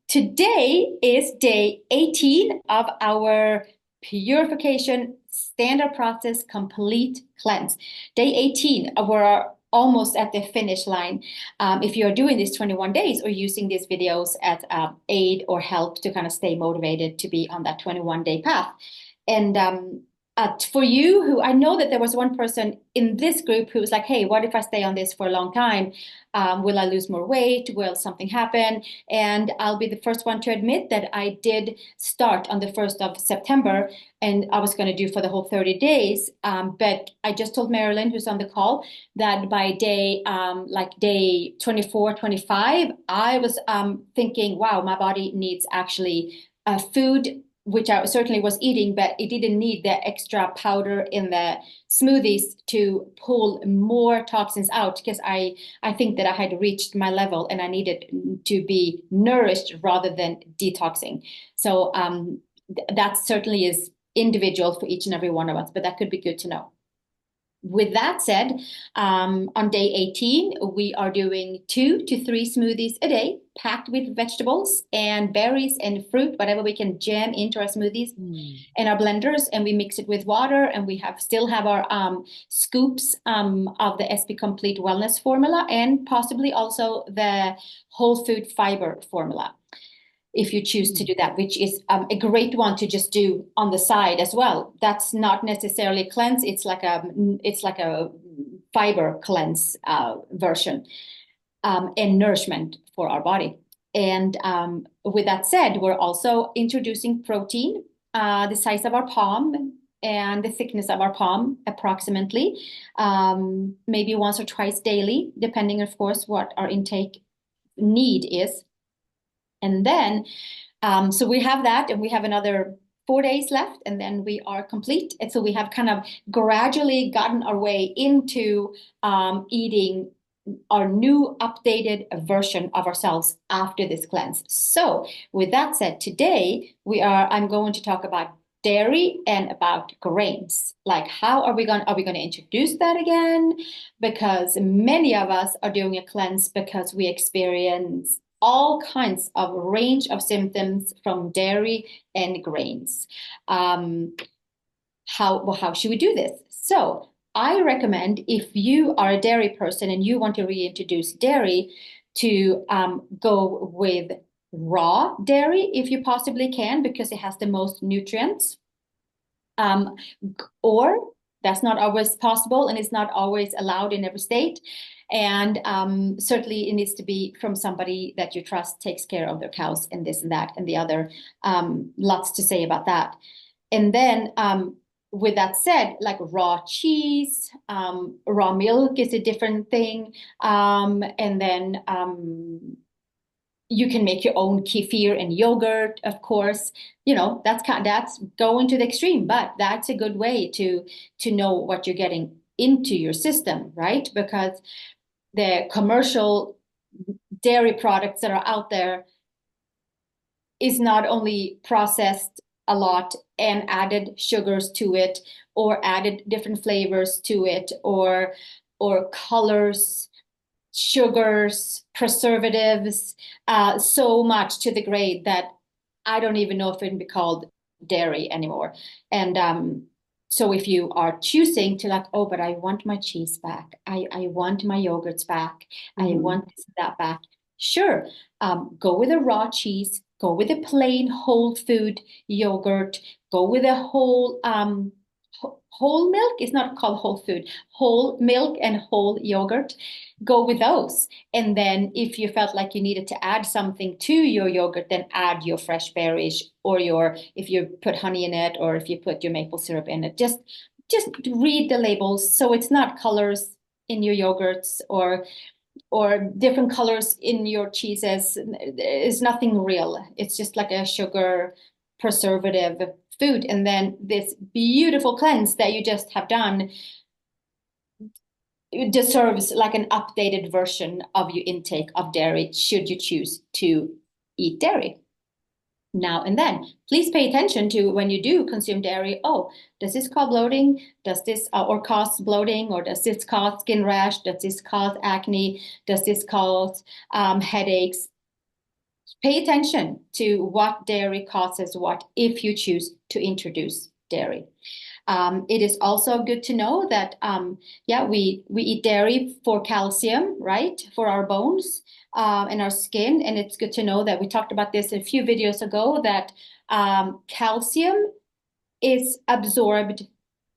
Today is day 18 of our purification standard process complete cleanse. Day 18, we're almost at the finish line. If you're doing this 21 days or using these videos as aid or help to kind of stay motivated to be on that 21-day path. And for you, who I know that there was one person in this group who was like, hey, what if I stay on this for a long time? Will I lose more weight? Will something happen? And I'll be the first one to admit that I did start on the 1st of September and I was going to do for the whole 30 days. But I just told Marilyn, who's on the call, that by day 24, 25, I was thinking, wow, my body needs actually food, which I certainly was eating, but it didn't need the extra powder in the smoothies to pull more toxins out, because I think that I had reached my level and I needed to be nourished rather than detoxing. So that certainly is individual for each and every one of us, but that could be good to know. With that said, on day 18, we are doing 2 to 3 smoothies a day, packed with vegetables and berries and fruit, whatever we can jam into our smoothies and our blenders, and we mix it with water, and we still have our scoops of the SP Complete Wellness formula and possibly also the whole food fiber formula, if you choose to do that, which is a great one to just do on the side as well. That's not necessarily a cleanse. It's like a fiber cleanse version and nourishment for our body. And with that said, we're also introducing protein, the size of our palm and the thickness of our palm approximately, maybe once or twice daily, depending, of course, what our intake need is. And then, so we have that, and we have another 4 days left, and then we are complete. And so we have kind of gradually gotten our way into eating our new updated version of ourselves after this cleanse. So with that said, today I'm going to talk about dairy and about grains. Like, how are we going to introduce that again? Because many of us are doing a cleanse because we experience all kinds of range of symptoms from dairy and grains. How should we do this? So I recommend, if you are a dairy person and you want to reintroduce dairy, to go with raw dairy if you possibly can, because it has the most nutrients. Or that's not always possible, and it's not always allowed in every state. And certainly it needs to be from somebody that you trust takes care of their cows and this and that and the other. Lots to say about that. And then with that said, like raw cheese, raw milk is a different thing. And then you can make your own kefir and yogurt, of course. You know, that's going to the extreme, but that's a good way to know what you're getting into your system, right? Because the commercial dairy products that are out there is not only processed a lot and added sugars to it, or added different flavors to it, or colors, sugars, preservatives, so much to the grade that I don't even know if it can be called dairy anymore. And so if you are choosing to, like, oh, but I want my cheese back, I want my yogurts back, I want this and that back, sure, go with a raw cheese, go with a plain whole food yogurt, go with a whole milk. It's not called whole food, whole milk and whole yogurt. Go with those. And then if you felt like you needed to add something to your yogurt, then add your fresh berries, or if you put honey in it, or if you put your maple syrup in it. Just read the labels, so it's not colors in your yogurts or different colors in your cheeses. It's nothing real. It's just like a sugar preservative food. And then this beautiful cleanse that you just have done, it deserves like an updated version of your intake of dairy, should you choose to eat dairy now and then. Please pay attention to, when you do consume dairy, oh, does this cause bloating? Does this or cause bloating? Or does this cause skin rash? Does this cause acne? Does this cause headaches? pay attention to what dairy causes what if you choose to introduce dairy. It is also good to know that, yeah, we eat dairy for calcium, right, for our bones and our skin. And it's good to know that we talked about this a few videos ago, that calcium is absorbed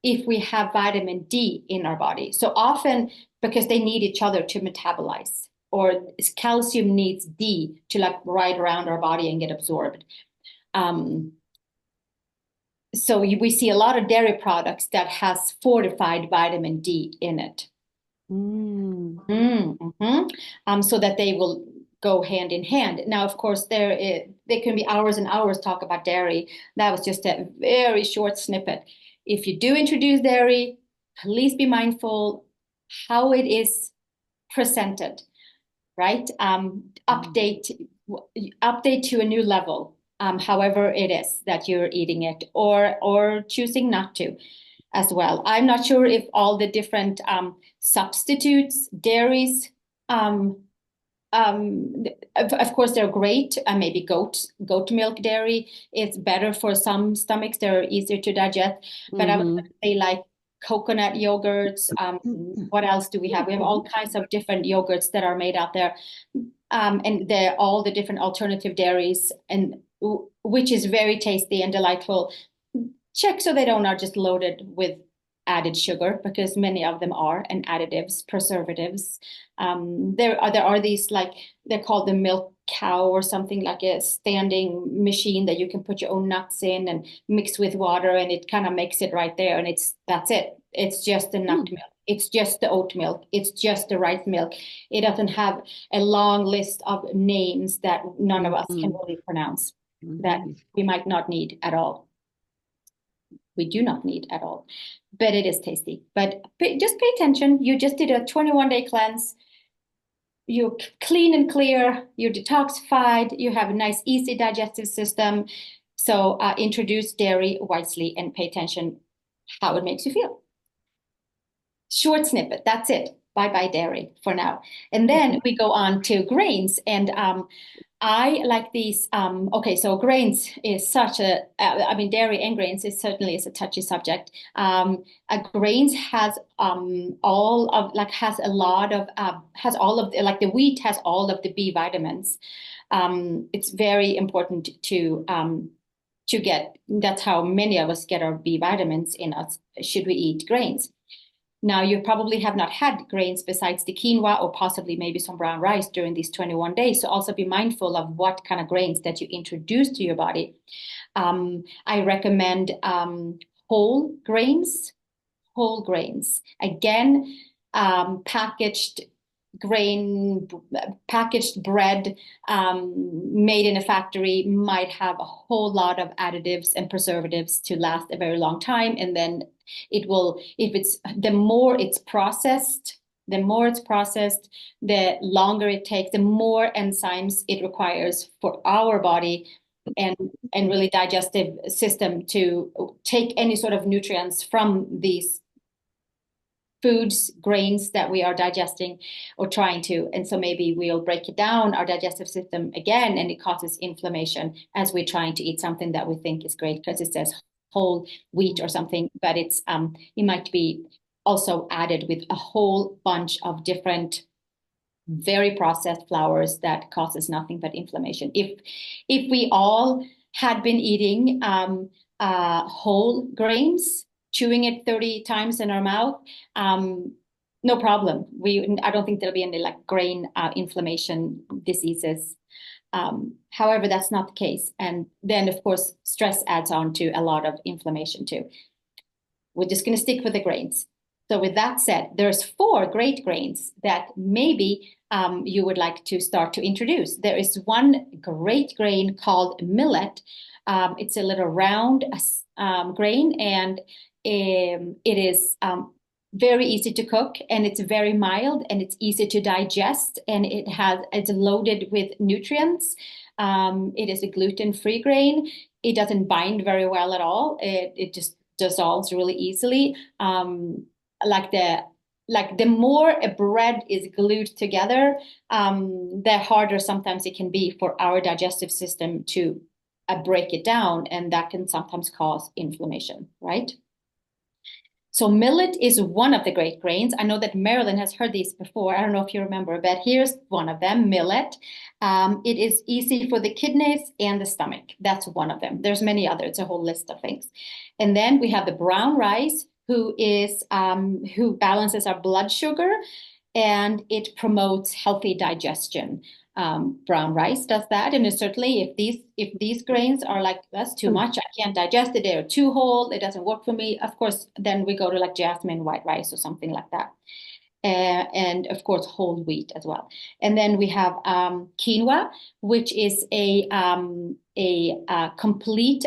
if we have vitamin D in our body. So often, because they need each other to metabolize, or calcium needs D to like ride around our body and get absorbed. So we see a lot of dairy products that has fortified vitamin D in it. So that they will go hand in hand. Now, of course, there can be hours and hours talk about dairy. That was just a very short snippet. If you do introduce dairy, please be mindful how it is presented, right? Update to a new level, however it is that you're eating it, or choosing not to as well. I'm not sure if all the different substitutes, dairies, of course, they're great. Maybe goat milk dairy is better for some stomachs. They're easier to digest. But I would say like coconut yogurts. What else do we have? We have all kinds of different yogurts that are made out there, and they're all the different alternative dairies, and which is very tasty and delightful. Check so they don't are just loaded with added sugar, because many of them are, and additives, preservatives. There are these, like, they're called the milk cow or something, like a standing machine that you can put your own nuts in and mix with water, and it kind of makes it right there, and that's it. It's just the nut milk. It's just the oat milk. It's just the rice milk. It doesn't have a long list of names that none of us can really pronounce, that we might not need at all. We do not need at all, but it is tasty. But just pay attention. You just did a 21-day cleanse. You're clean and clear. You're detoxified. You have a nice, easy digestive system. So introduce dairy wisely and pay attention how it makes you feel. Short snippet. That's it. Bye-bye dairy for now. And then we go on to grains. And I like these. Okay, so grains is such a, I mean, dairy and grains is certainly is a touchy subject. Grains has all of, like, has a lot of, has all of, like, the wheat has all of the B vitamins. It's very important to get. That's how many of us get our B vitamins in us. Should we eat grains? Now, you probably have not had grains besides the quinoa or possibly maybe some brown rice during these 21 days. So also be mindful of what kind of grains that you introduce to your body. I recommend whole grains. Again, packaged bread made in a factory might have a whole lot of additives and preservatives to last a very long time. And then it will, if it's, the more it's processed, the longer it takes, the more enzymes it requires for our body and really digestive system to take any sort of nutrients from these foods, grains that we are digesting or trying to. And so maybe we'll break it down, our digestive system again, and it causes inflammation as we're trying to eat something that we think is great because it says whole wheat or something, but it's it might be also added with a whole bunch of different very processed flours that causes nothing but inflammation. If we all had been eating whole grains, chewing it 30 times in our mouth, no problem. I don't think there'll be any like grain inflammation diseases. However, that's not the case. And then, of course, stress adds on to a lot of inflammation too. We're just going to stick with the grains. So with that said, there's 4 great grains that maybe you would like to start to introduce. There is one great grain called millet. It's a little round grain, and it is very easy to cook, and it's very mild, and it's easy to digest, and it's loaded with nutrients. It is a gluten-free grain. It doesn't bind very well at all. It just dissolves really easily. Like like the more a bread is glued together, the harder sometimes it can be for our digestive system to break it down, and that can sometimes cause inflammation, right? So millet is one of the great grains. I know that Marilyn has heard these before. I don't know if you remember, but here's one of them, millet. It is easy for the kidneys and the stomach. That's one of them. There's many others. It's a whole list of things. And then we have the brown rice, who balances our blood sugar, and it promotes healthy digestion. Brown rice does that, and certainly if these grains are like, that's too much, I can't digest it, they're too whole, it doesn't work for me, of course, then we go to like jasmine white rice or something like that. And of course whole wheat as well. And then we have quinoa, which is a complete,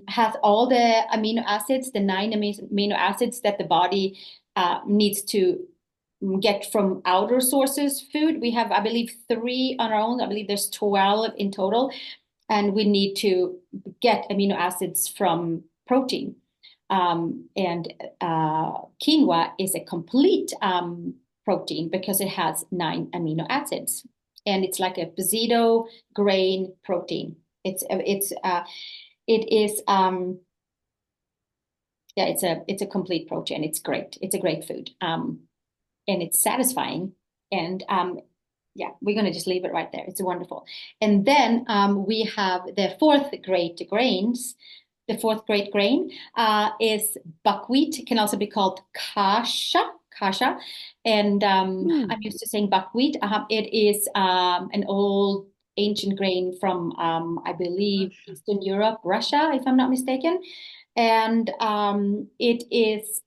has all the amino acids, the 9 amino acids that the body needs to get from outer sources food. We have, I believe, 3 on our own. I believe there's 12 in total. And we need to get amino acids from protein. And quinoa is a complete protein because it has 9 amino acids. And it's like a pseudo grain protein. It's a complete protein. It's great. It's a great food. And it's satisfying. And yeah, we're going to just leave it right there. It's wonderful. And then we have the fourth great grains. The fourth great grain is buckwheat. It can also be called kasha. And I'm used to saying buckwheat. It is an old ancient grain from, I believe, Eastern Europe, Russia, if I'm not mistaken. And it is...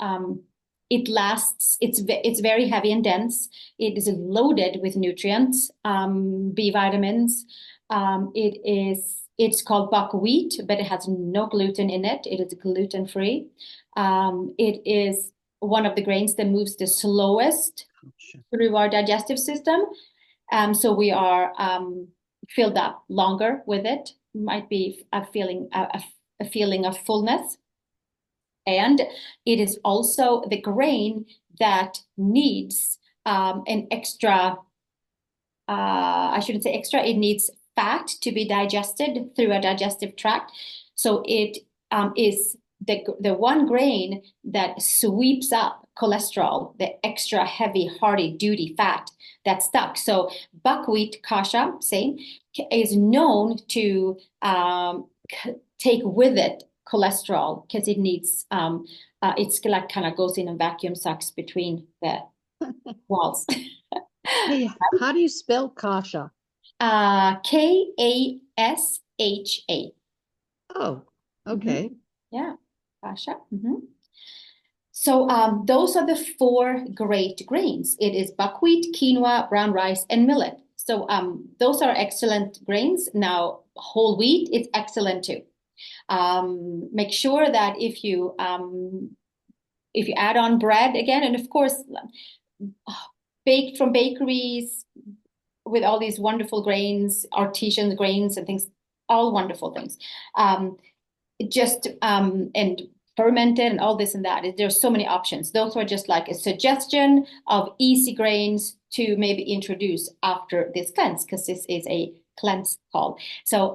it lasts, it's very heavy and dense. It is loaded with nutrients, B vitamins. It's called buckwheat, but it has no gluten in it. It is gluten-free. It is one of the grains that moves the slowest through our digestive system. So we are filled up longer with it. Might be a feeling of fullness. And it is also the grain that needs an extra, I shouldn't say extra, it needs fat to be digested through a digestive tract. So it is the one grain that sweeps up cholesterol, the extra heavy, hearty, duty fat that's stuck. So buckwheat, kasha, same, is known to take with it cholesterol because it needs it's like kind of goes in and vacuum sucks between the walls. Hey, how do you spell kasha? Kasha. Oh, okay. Yeah, kasha. So those are the 4 great grains. It is buckwheat, quinoa, brown rice, and millet. So those are excellent grains. Now whole wheat is excellent too. Make sure that if you add on bread again, and of course, baked from bakeries with all these wonderful grains, artisan grains and things, all wonderful things. And fermented and all this and that. There's so many options. Those are just like a suggestion of easy grains to maybe introduce after this cleanse, because this is a cleanse call. So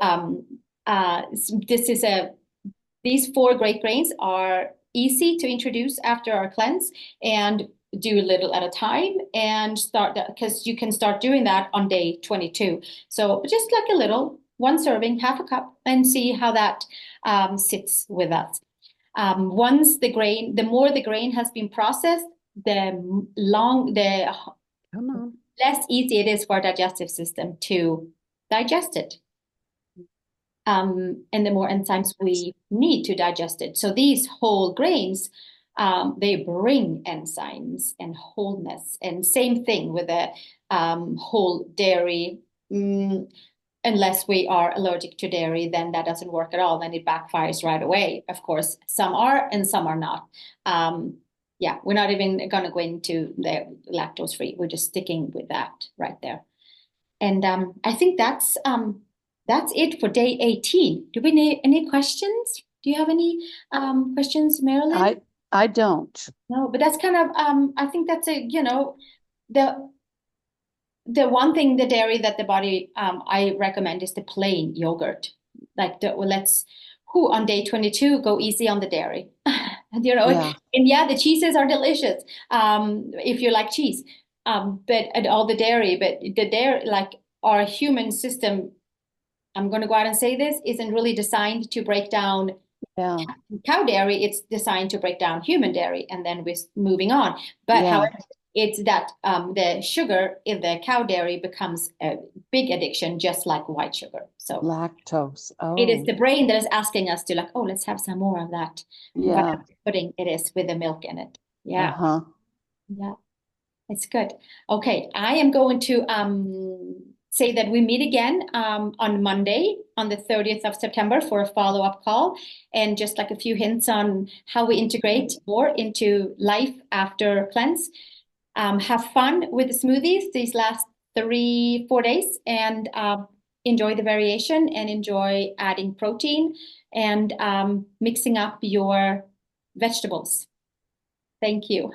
these 4 great grains are easy to introduce after our cleanse, and do a little at a time, and start that because you can start doing that on day 22. So just like a little, 1 serving, half a cup, and see how that sits with us. Once the more the grain has been processed, the less easy it is for our digestive system to digest it. And the more enzymes we need to digest it. So these whole grains, they bring enzymes and wholeness. And same thing with the whole dairy. Unless we are allergic to dairy, then that doesn't work at all. Then it backfires right away. Of course, some are and some are not. Yeah, we're not even going to go into the lactose free. We're just sticking with that right there. And I think that's it for day 18. Do we need any questions? Do you have any questions, Marilyn? I don't. No, but that's kind of I think that's a, the one thing, the dairy that the body I recommend is the plain yogurt. Like let's who on day 22 go easy on the dairy. Yeah. And yeah, the cheeses are delicious if you like cheese. But and all the dairy, but the dairy, like our human system, I'm going to go out and say this, isn't really designed to break down Yeah. cow dairy. It's designed to break down human dairy, and then we're moving on. But Yeah. however, it's that the sugar in the cow dairy becomes a big addiction, just like white sugar. So Lactose. it is Oh, the brain that is asking us to, like, oh, let's have some more of that. yeah. Whatever pudding it is with the milk in it. Yeah, Uh-huh. yeah. It's good. Okay, I am going to say that we meet again on Monday, on the 30th of September for a follow-up call, and just like a few hints on how we integrate more into life after cleanse. Have fun with the smoothies these last 3, 4 days, and enjoy the variation and enjoy adding protein and mixing up your vegetables. Thank you.